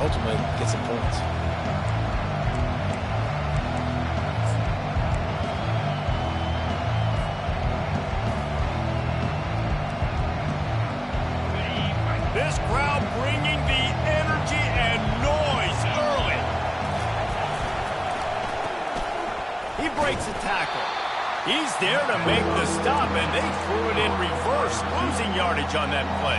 ultimately get some points. This crowd bringing the energy and noise early. He breaks a tackle. He's there to make the stop, and they threw it in reverse, losing yardage on that play.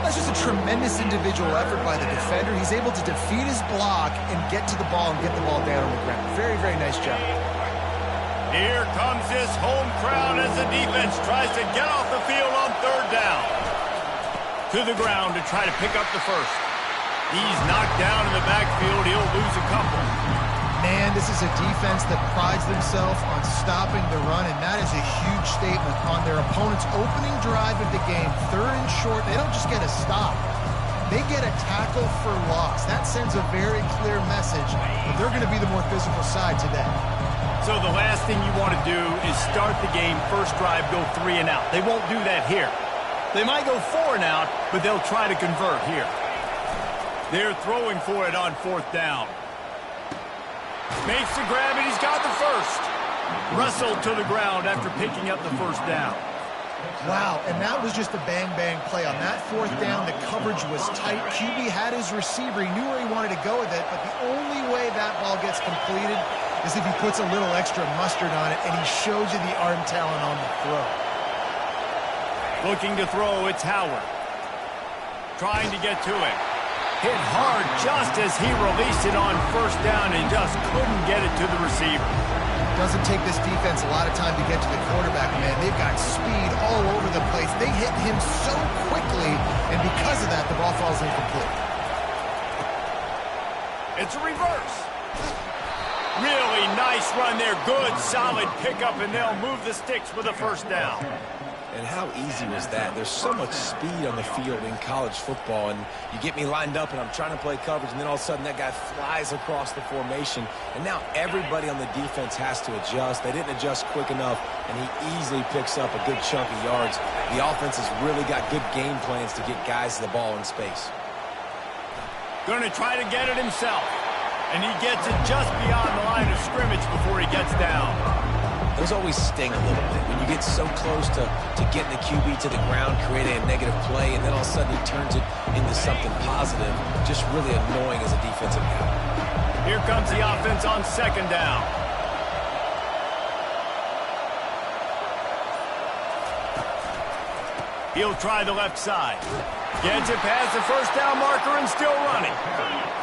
That's just a tremendous individual effort by the defender. He's able to defeat his block and get to the ball and get the ball down on the ground. Very, very nice job. Here comes this home crowd as the defense tries to get off the field on third down. To the ground to try to pick up the first. He's knocked down in the backfield. He'll lose a couple. Man, this is a defense that prides themselves on stopping the run, and that is a huge statement on their opponent's opening drive of the game. Third and short, they don't just get a stop. They get a tackle for loss. That sends a very clear message that they're going to be the more physical side today. So the last thing you want to do is start the game, first drive, go 3 and out. They won't do that here. They might go 4 and out, but they'll try to convert here. They're throwing for it on fourth down. Makes the grab, and he's got the first. Russell to the ground after picking up the first down. Wow, and that was just a bang-bang play. On that fourth down, the coverage was tight. QB had his receiver. He knew where he wanted to go with it, but the only way that ball gets completed is if he puts a little extra mustard on it, and he shows you the arm talent on the throw. Looking to throw, it's Howard. Trying to get to it. Hit hard just as he released it on first down and just couldn't get it to the receiver. Doesn't take this defense a lot of time to get to the quarterback, man. They've got speed all over the place. They hit him so quickly, and because of that, the ball falls incomplete. It's a reverse. Really nice run there. Good, solid pickup, and they'll move the sticks with a first down. And how easy was that? There's so much speed on the field in college football, and you get me lined up, and I'm trying to play coverage, and then all of a sudden that guy flies across the formation, and now everybody on the defense has to adjust. They didn't adjust quick enough, and he easily picks up a good chunk of yards. The offense has really got good game plans to get guys the ball in space. Going to try to get it himself, and he gets it just beyond the line of scrimmage before he gets down. Those always sting a little bit when you get so close to getting the QB to the ground, creating a negative play, and then all of a sudden he turns it into something positive. Just really annoying as a defensive guy. Here comes the offense on second down. He'll try the left side. Gets it past the first down marker and still running.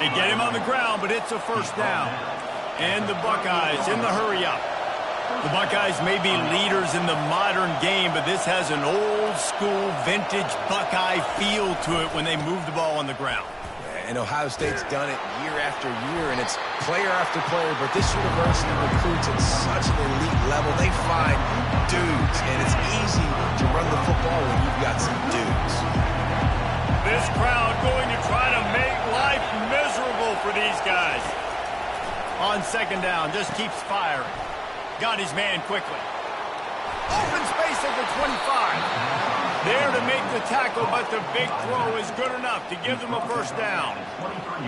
They get him on the ground, but it's a first down. And the Buckeyes in the hurry-up. The Buckeyes may be leaders in the modern game, but this has an old-school, vintage Buckeye feel to it when they move the ball on the ground. And Ohio State's done it year after year, and it's player after player, but this university recruits at such an elite level. They find dudes, and it's easy to run the football when you've got some dudes. This crowd going to try to make life miserable for these guys. On second down, just keeps firing. Got his man quickly. Open space at the 25. There to make the tackle, but the big throw is good enough to give them a first down.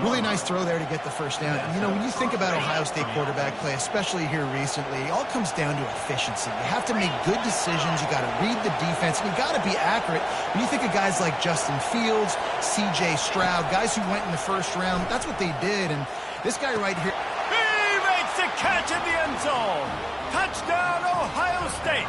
Really nice throw there to get the first down. And, you know, when you think about Ohio State quarterback play, especially here recently, it all comes down to efficiency. You have to make good decisions. You got to read the defense, and you got to be accurate. When you think of guys like Justin Fields, C.J. Stroud, guys who went in the first round, that's what they did. And this guy right here. He makes the catch in the end zone. Touchdown, Ohio State.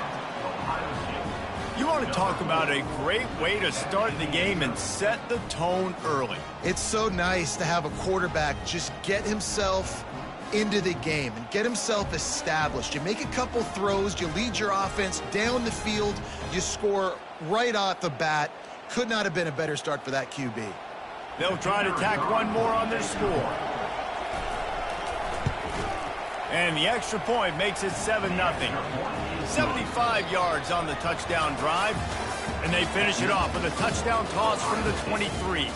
You want to talk about a great way to start the game and set the tone early. It's so nice to have a quarterback just get himself into the game and get himself established. You make a couple throws, you lead your offense down the field, you score right off the bat. Could not have been a better start for that QB. They'll try to tack one more on their score. And the extra point makes it 7-0. 75 yards on the touchdown drive. And they finish it off with a touchdown toss from the 23.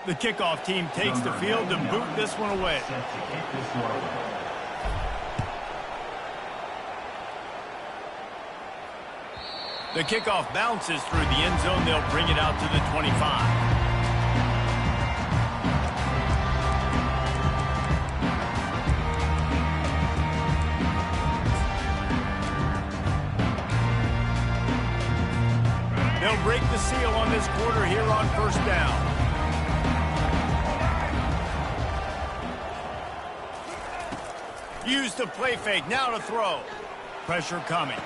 The kickoff team takes the field to boot this one away. The kickoff bounces through the end zone. They'll bring it out to the 25. They'll break the seal on this quarter here on first down. Use the play fake, now to throw. Pressure coming.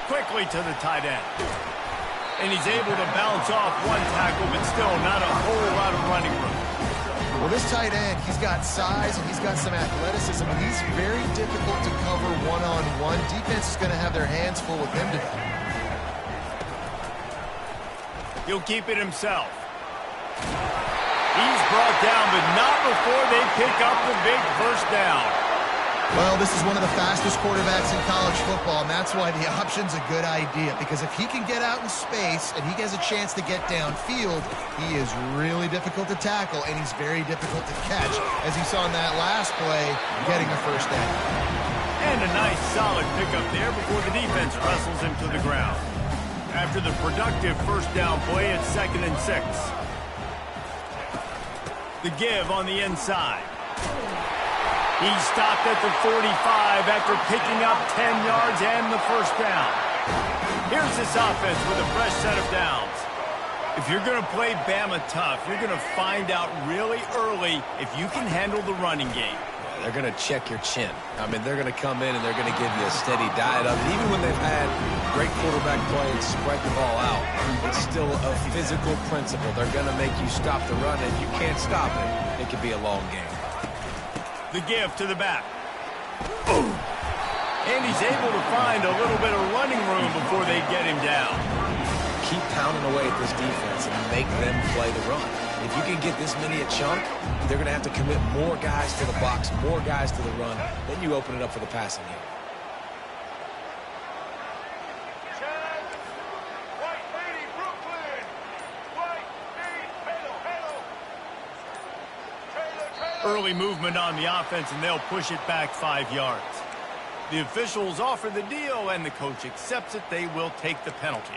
Quickly to the tight end. And he's able to bounce off one tackle, but still not a whole lot of running room. Well, this tight end, he's got size and he's got some athleticism, and he's very difficult to cover one-on-one. Defense is going to have their hands full with him today. He'll keep it himself. He's brought down, but not before they pick up the big first down. Well, this is one of the fastest quarterbacks in college football, and that's why the option's a good idea, because if he can get out in space and he has a chance to get downfield, he is really difficult to tackle, and he's very difficult to catch, as you saw in that last play, getting a first down. And a nice, solid pickup there before the defense wrestles him to the ground. After the productive first down play, it's 2nd and 6. The give on the inside. He stopped at the 45 after picking up 10 yards and the first down. Here's this offense with a fresh set of downs. If you're going to play Bama tough, you're going to find out really early if you can handle the running game. They're going to check your chin. I mean, they're going to come in and they're going to give you a steady diet of it. Even when they've had great quarterback play and spread the ball out, it's still a physical principle. They're going to make you stop the run, and if you can't stop it, it could be a long game. The give to the back. And he's able to find a little bit of running room before they get him down. Keep pounding away at this defense and make them play the run. If you can get this many a chunk, they're going to have to commit more guys to the box, more guys to the run. Then you open it up for the passing game. Early movement on the offense, and they'll push it back 5 yards. The officials offer the deal, and the coach accepts it. They will take the penalty.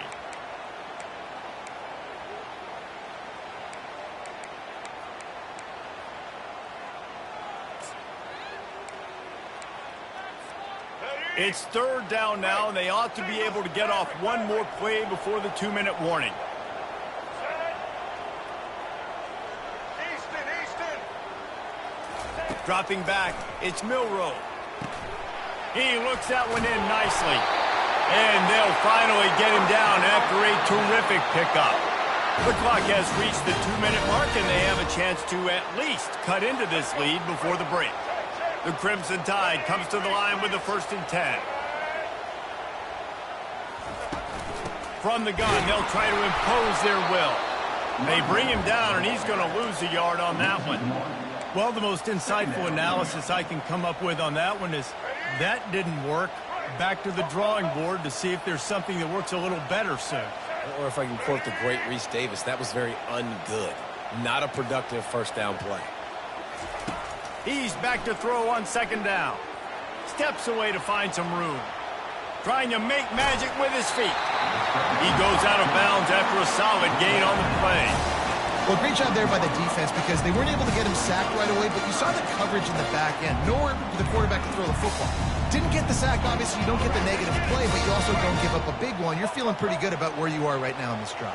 It's 3rd down now, and they ought to be able to get off one more play before the 2-minute warning. Dropping back, it's Milroe. He looks that one in nicely. And they'll finally get him down after a terrific pickup. The clock has reached the 2-minute mark, and they have a chance to at least cut into this lead before the break. The Crimson Tide comes to the line with the 1st and 10. From the gun, they'll try to impose their will. They bring him down, and he's going to lose a yard on that one. Well, the most insightful analysis I can come up with on that one is that didn't work. Back to the drawing board to see if there's something that works a little better soon. Or if I can quote the great Reese Davis, that was very ungood. Not a productive first down play. He's back to throw on 2nd down. Steps away to find some room. Trying to make magic with his feet. He goes out of bounds after a solid gain on the play. Well, great job there by the defense, because they weren't able to get him sacked right away, but you saw the coverage in the back end. Nowhere for the quarterback to throw the football. Didn't get the sack, obviously you don't get the negative play, but you also don't give up a big one. You're feeling pretty good about where you are right now in this drive.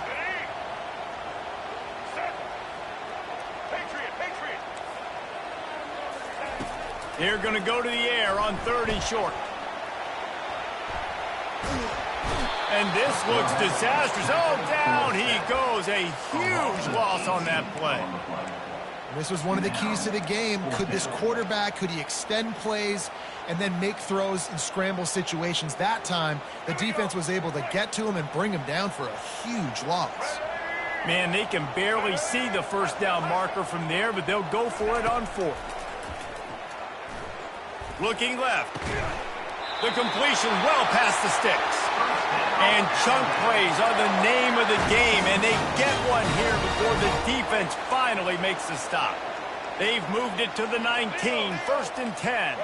They're going to go to the air on 3rd and short. And this looks disastrous. Oh, down he goes. A huge loss on that play. This was one of the keys to the game. Could this quarterback, could he extend plays and then make throws in scramble situations? That time, the defense was able to get to him and bring him down for a huge loss. Man, they can barely see the first down marker from there, but they'll go for it on 4th. Looking left. The completion well past the sticks. And chunk plays are the name of the game, and they get one here before the defense finally makes the stop. They've moved it to the 19, 1st and 10.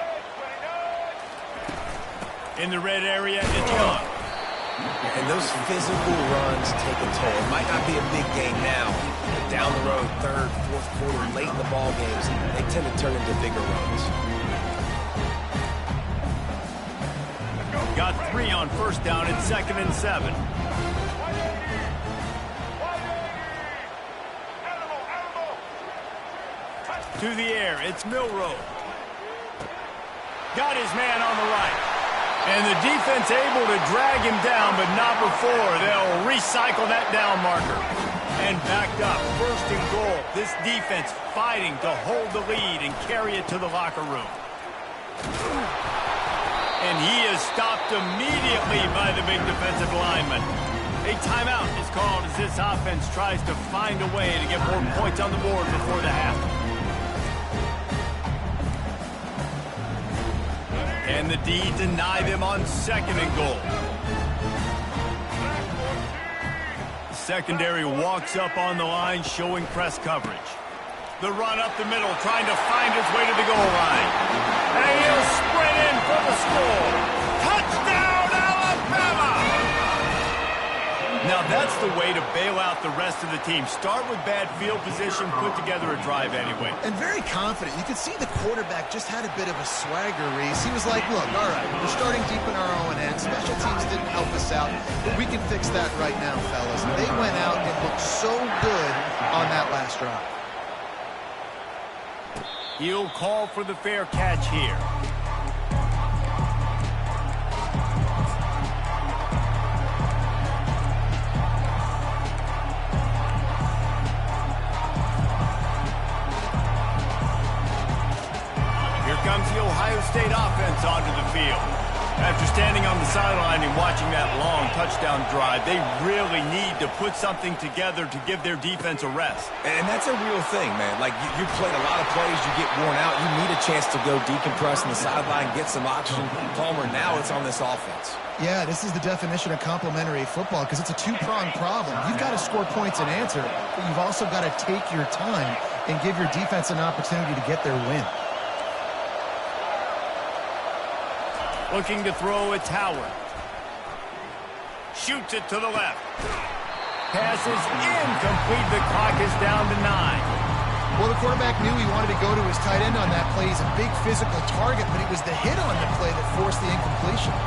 In the red area, it's Young. And those physical runs take a toll. It might not be a big game now, but down the road, third, fourth quarter, late in the ball games, they tend to turn into bigger runs. Got 3 on first down at 2nd and 7. To the air, it's Milroe. Got his man on the right. And the defense able to drag him down, but not before they'll recycle that down marker. And backed up, 1st and goal. This defense fighting to hold the lead and carry it to the locker room. And he is stopped immediately by the big defensive lineman. A timeout is called as this offense tries to find a way to get more points on the board before the half. And the D deny them on 2nd and goal. The secondary walks up on the line, showing press coverage. The run up the middle, trying to find his way to the goal line. And he'll sprint in for the score. Touchdown, Alabama! Now that's the way to bail out the rest of the team. Start with bad field position, put together a drive anyway. And very confident. You could see the quarterback just had a bit of a swagger, Reese. He was like, look, all right, we're starting deep in our own end. Special teams didn't help us out, but we can fix that right now, fellas. And they went out and looked so good on that last drive. He'll call for the fair catch here. Comes the Ohio State offense onto the field. After standing on the sideline and watching that long touchdown drive, they really need to put something together to give their defense a rest. And that's a real thing, man. Like, you played a lot of plays, you get worn out, you need a chance to go decompress on the sideline, get some oxygen. Palmer, now it's on this offense. Yeah, this is the definition of complementary football because it's a two-pronged problem. You've got to score points and answer, but you've also got to take your time and give your defense an opportunity to get their win. Looking to throw, it's Howard. Shoots it to the left. Pass is incomplete. The clock is down to 9. Well, the quarterback knew he wanted to go to his tight end on that play. He's a big physical target, but it was the hit on the play that forced the incompletion.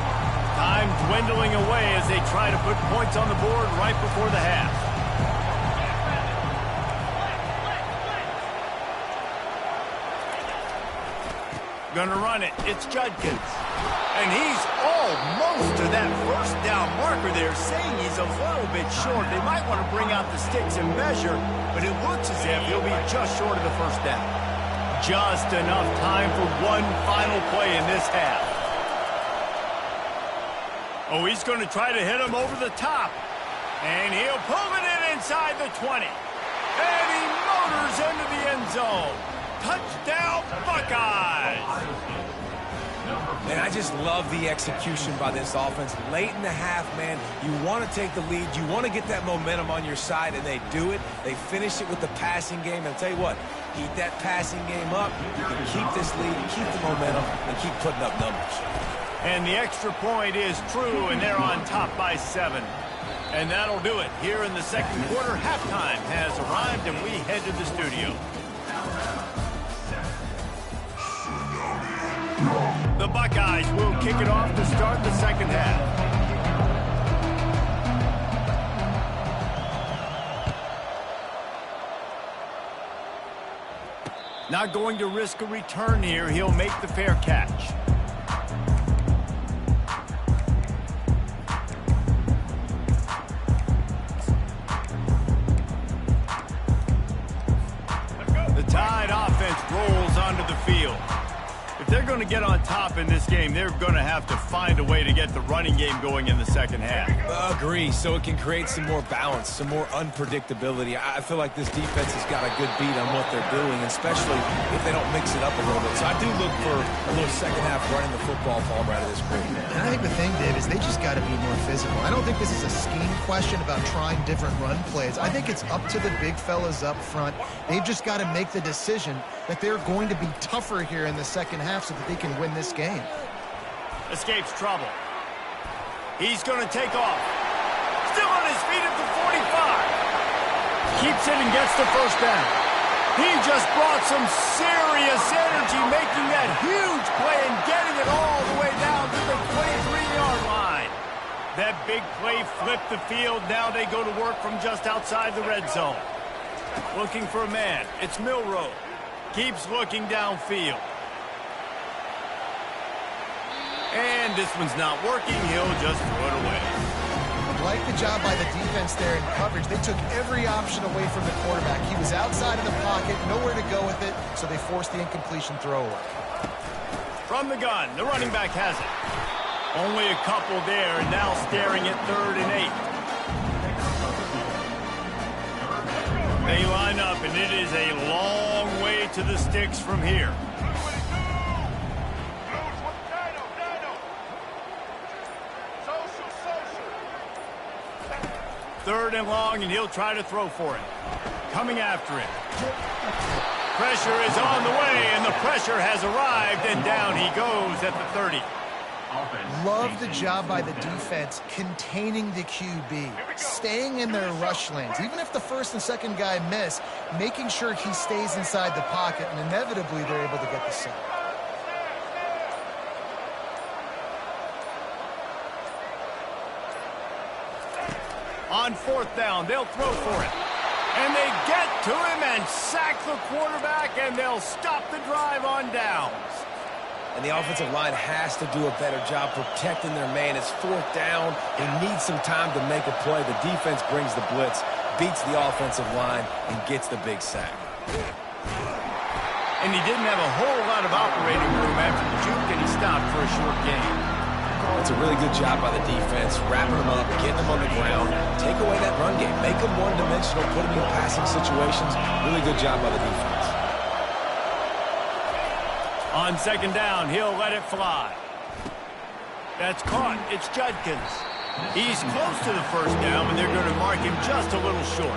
Time dwindling away as they try to put points on the board right before the half. Gonna run it. It's Judkins. And he's almost to that 1st down marker there, saying he's a little bit short. They might want to bring out the sticks and measure, but it looks as if he'll be just short of the 1st down. Just enough time for one final play in this half. Oh, he's going to try to hit him over the top. And he'll pull it in inside the 20. And he motors into the end zone. Touchdown, Buckeyes! And I just love the execution by this offense. Late in the half, man, you want to take the lead. You want to get that momentum on your side, and they do it. They finish it with the passing game. And I'll tell you what, keep that passing game up. You can keep this lead, keep the momentum, and keep putting up numbers. And the extra point is true, and they're on top by 7. And that'll do it. Here in the 2nd quarter, halftime has arrived, and we head to the studio. The Buckeyes will kick it off to start the 2nd half. Not going to risk a return here. He'll make the fair catch. The Tide offense rolls onto the field. If they're going to get on top in this game, they're going to have to find a way to get the running game going in the 2nd half. Agree, so it can create some more balance, some more unpredictability. I feel like this defense has got a good beat on what they're doing, especially if they don't mix it up a little bit. So I do look for a little 2nd half running the football ball out of this group. And I think the thing, Dave, is they just got to be more physical. I don't think this is a scheme question about trying different run plays. I think it's up to the big fellas up front. They've just got to make the decision that they're going to be tougher here in the 2nd half so that they can win this game. Escapes trouble. He's going to take off. Still on his feet at the 45. Keeps it and gets the first down. He just brought some serious energy, making that huge play and getting it all the way down to the 23-yard line. That big play flipped the field. Now they go to work from just outside the red zone. Looking for a man. It's Milroe. Keeps looking downfield. And this one's not working. He'll just throw it away. Like the job by the defense there in coverage. They took every option away from the quarterback. He was outside of the pocket, nowhere to go with it, so they forced the incompletion throwaway. From the gun, the running back has it. Only a couple there, and now staring at 3rd and 8. They line up, and it is a long way to the sticks from here. Third and long, and he'll try to throw for it. Coming after it. Pressure is on the way, and the pressure has arrived, and down he goes at the 30. Love the job by the defense containing the QB, staying in their rush lanes. Even if the first and second guy miss, making sure he stays inside the pocket, and inevitably they're able to get the sack. On 4th down, they'll throw for it. And they get to him and sack the quarterback, and they'll stop the drive on downs. And the offensive line has to do a better job protecting their man. It's 4th down. They need some time to make a play. The defense brings the blitz, beats the offensive line, and gets the big sack. And he didn't have a whole lot of operating room after the juke, and he stopped for a short gain. It's a really good job by the defense, wrapping them up, getting them on the ground, take away that run game, make them one-dimensional, put them in passing situations. Really good job by the defense. On 2nd down, he'll let it fly. That's caught. It's Judkins. He's close to the 1st down, but they're going to mark him just a little short.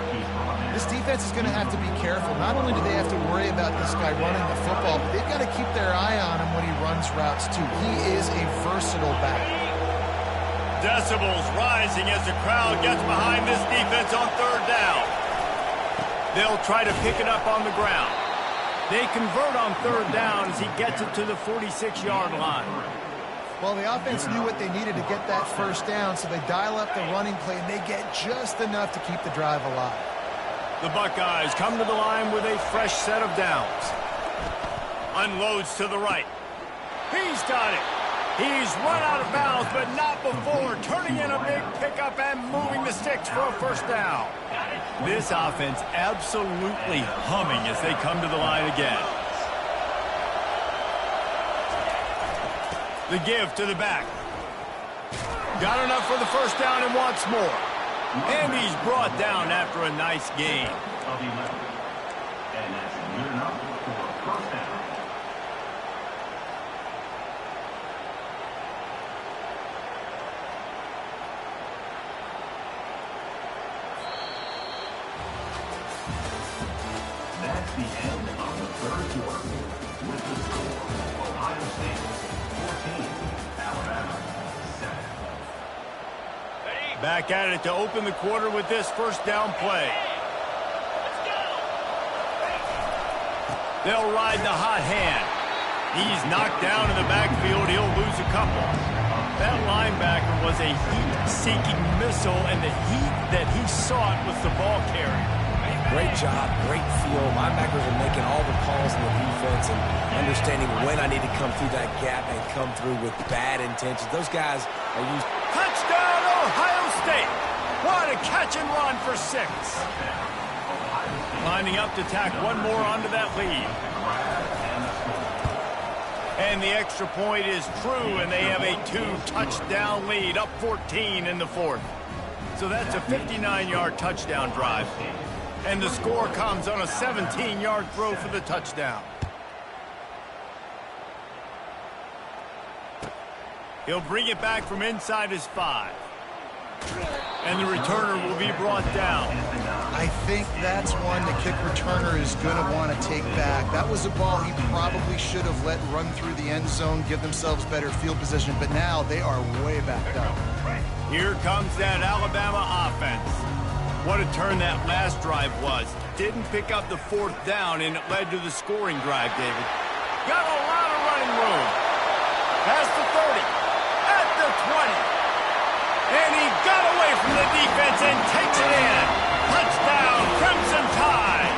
This defense is going to have to be careful. Not only do they have to worry about this guy running the football, but they've got to keep their eye on him when he runs routes, too. He is a versatile back. Decibels rising as the crowd gets behind this defense on 3rd down. They'll try to pick it up on the ground. They convert on 3rd down as he gets it to the 46-yard line. Well, the offense knew what they needed to get that 1st down, so they dial up the running play, and they get just enough to keep the drive alive. The Buckeyes come to the line with a fresh set of downs. Unloads to the right. He's got it. He's run out of bounds, but not before turning in a big pickup and moving the sticks for a 1st down. This offense absolutely humming as they come to the line again. The give to the back. Got enough for the 1st down and wants more. And he's brought down after a nice gain. And that's good enough for a 1st down. That's the end of the 3rd quarter. With the score, Ohio State 14, Alabama 7. Back at it to open the quarter with this 1st down play. They'll ride the hot hand. He's knocked down in the backfield. He'll lose a couple. That linebacker was a heat-seeking missile, and the heat that he sought was the ball carrier. Great job, great feel. Linebackers are making all the calls in the defense and understanding when I need to come through that gap and come through with bad intentions. Those guys are used. Touchdown, Ohio State! What a catch and run for 6. Lining up to tack one more onto that lead. And the extra point is true, and they have a 2-touchdown lead, up 14 in the 4th. So that's a 59-yard touchdown drive. And the score comes on a 17-yard throw for the touchdown. He'll bring it back from inside his 5. And the returner will be brought down. I think that's one the kick returner is going to want to take back. That was a ball he probably should have let run through the end zone, give themselves better field position, but now they are way backed up. Here comes that Alabama offense. What a turn that last drive was. Didn't pick up the fourth down, and it led to the scoring drive, David. Got a lot of running room. Past the 30. At the 20. And he got away from the defense and takes it in. Touchdown, Crimson Tide.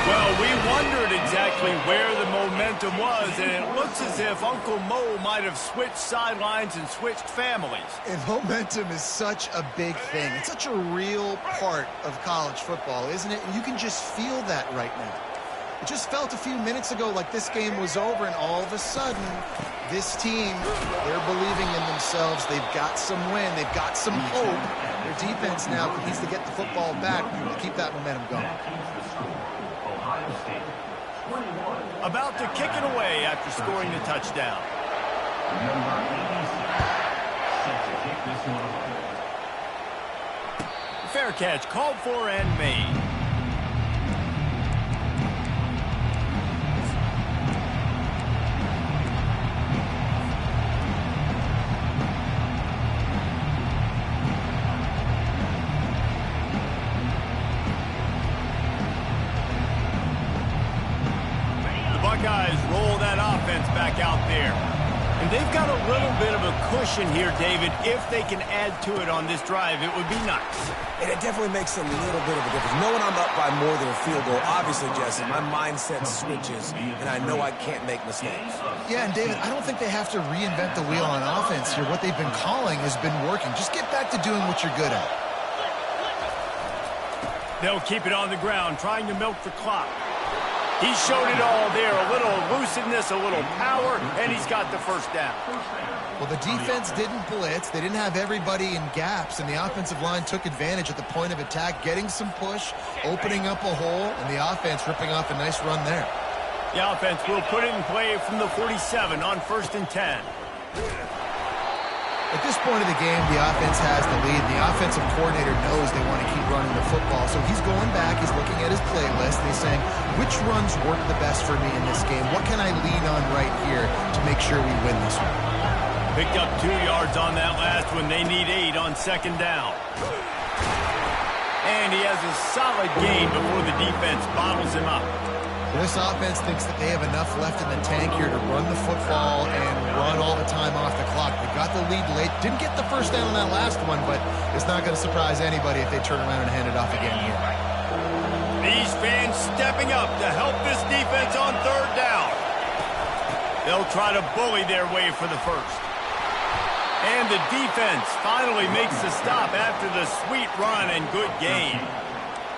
Well, we wondered exactly where the momentum was, and it looks as if Uncle Mo might have switched sidelines and switched families. And momentum is such a big thing. It's such a real part of college football, isn't it? And you can just feel that right now. It just felt a few minutes ago like this game was over, and all of a sudden, this team, they're believing in themselves. They've got some win. They've got some hope. Their defense now needs to get the football back to keep that momentum going. About to kick it away after scoring the touchdown. Number 86, set to kick this one off. Fair catch called for and made. Buckeyes roll that offense back out there. And they've got a little bit of a cushion here, David. If they can add to it on this drive, it would be nice. And it definitely makes a little bit of a difference. Knowing I'm up by more than a field goal, obviously, Jesse, my mindset switches, and I know I can't make mistakes. Yeah, and David, I don't think they have to reinvent the wheel on offense here. What they've been calling has been working. Just get back to doing what you're good at. They'll keep it on the ground, trying to milk the clock. He showed it all there, a little elusiveness, a little power, and he's got the first down. Well, the defense didn't blitz. They didn't have everybody in gaps, and the offensive line took advantage at the point of attack, getting some push, opening up a hole, and the offense ripping off a nice run there. The offense will put it in play from the 47 on 1st and 10. At this point of the game, the offense has the lead. The offensive coordinator knows they want to keep running the football, so he's going back, he's looking at his playlist, and he's saying, which runs work the best for me in this game? What can I lean on right here to make sure we win this one? Picked up 2 yards on that last one. They need 8 on 2nd down. And he has a solid gain before the defense bottles him up. This offense thinks that they have enough left in the tank here to run the football and run all the time off the clock. They got the lead late. Didn't get the first down on that last one, but it's not going to surprise anybody if they turn around and hand it off again here. These fans stepping up to help this defense on 3rd down. They'll try to bully their way for the first. And the defense finally makes the stop after the sweet run and good gain.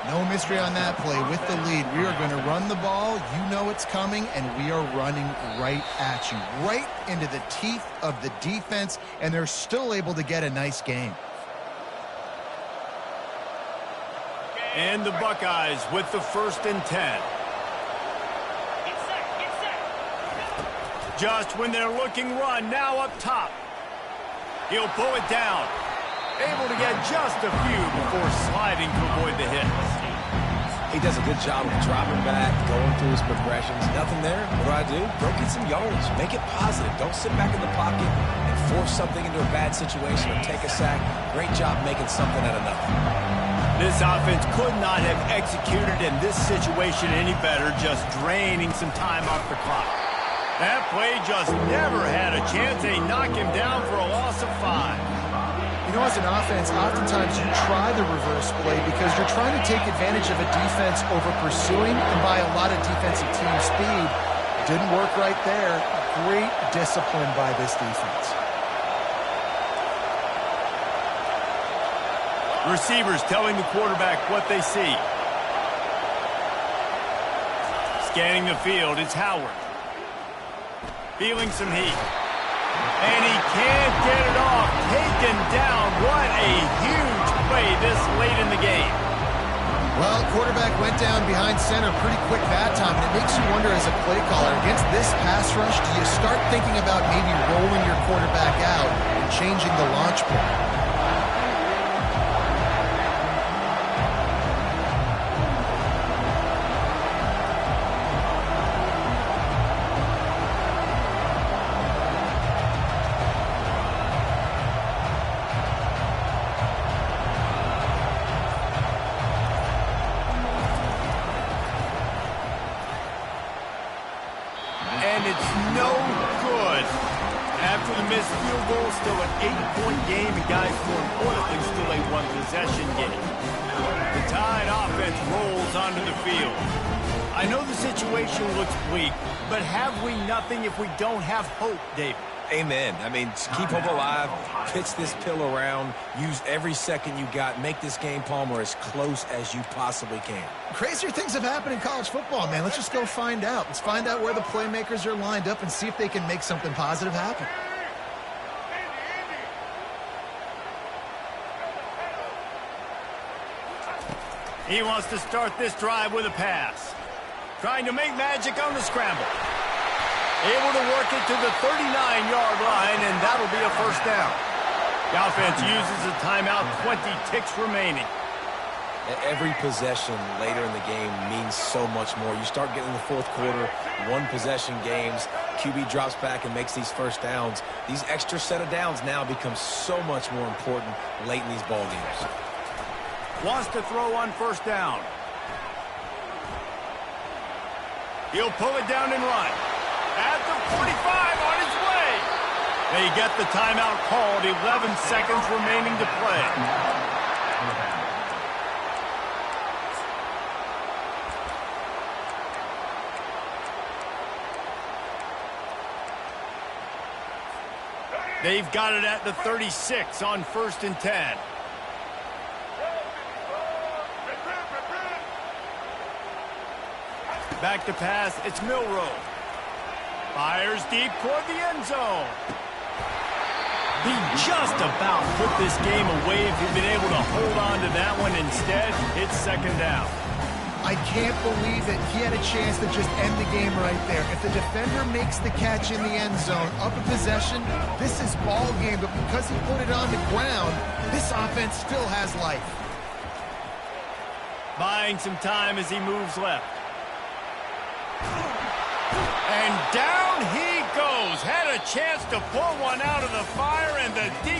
No mystery on that play. With the lead, we are going to run the ball. You know it's coming, and we are running right at you, right into the teeth of the defense, and they're still able to get a nice gain. And the Buckeyes with the 1st and 10. Just when they're looking run, now up top. He'll pull it down. Able to get just a few before sliding to avoid the hits. He does a good job of dropping back, going through his progressions. Nothing there. What do? Go get some yardage. Make it positive. Don't sit back in the pocket and force something into a bad situation or take a sack. Great job making something out of nothing. This offense could not have executed in this situation any better, just draining some time off the clock. That play just never had a chance. They knock him down for a loss of 5. You know, as an offense, oftentimes you try the reverse play because you're trying to take advantage of a defense over pursuing and by a lot of defensive team speed. Didn't work right there. Great discipline by this defense. Receivers telling the quarterback what they see. Scanning the field, it's Howard. Feeling some heat. And he can't get it off. Taken down. What a huge play this late in the game. Well, quarterback went down behind center pretty quick that time, and it makes you wonder as a play caller, against this pass rush, do you start thinking about maybe rolling your quarterback out and changing the launch point? and it's no good. After the missed field goal, still an 8-point game, and guys, more importantly, still a one-possession game. The Tide offense rolls onto the field. I know the situation looks bleak, but have we nothing if we don't have hope, David? Amen. I mean, keep hope alive, pitch this pill around, use every second you got, make this game, Palmer, as close as you possibly can. Crazier things have happened in college football, man. Let's just go find out. Let's find out where the playmakers are lined up and see if they can make something positive happen. He wants to start this drive with a pass. Trying to make magic on the scramble. Able to work it to the 39-yard line, and that'll be a first down. The offense uses a timeout, 20 ticks remaining. Every possession later in the game means so much more. You start getting in the fourth quarter, one-possession games, QB drops back and makes these first downs. These extra set of downs now become so much more important late in these ball games. Wants to throw on first down. He'll pull it down and run. At the 45 on his way. They get the timeout called. 11 seconds remaining to play. They've got it at the 36 on 1st and 10. Back to pass, it's Milroe. Fires deep toward the end zone. He just about put this game away if he'd been able to hold on to that one. Instead, it's second down. I can't believe it. He had a chance to just end the game right there. If the defender makes the catch in the end zone, up a possession, this is ball game. But because he put it on the ground, this offense still has life. Buying some time as he moves left. And down he goes. Had a chance to pull one out of the fire, and the defense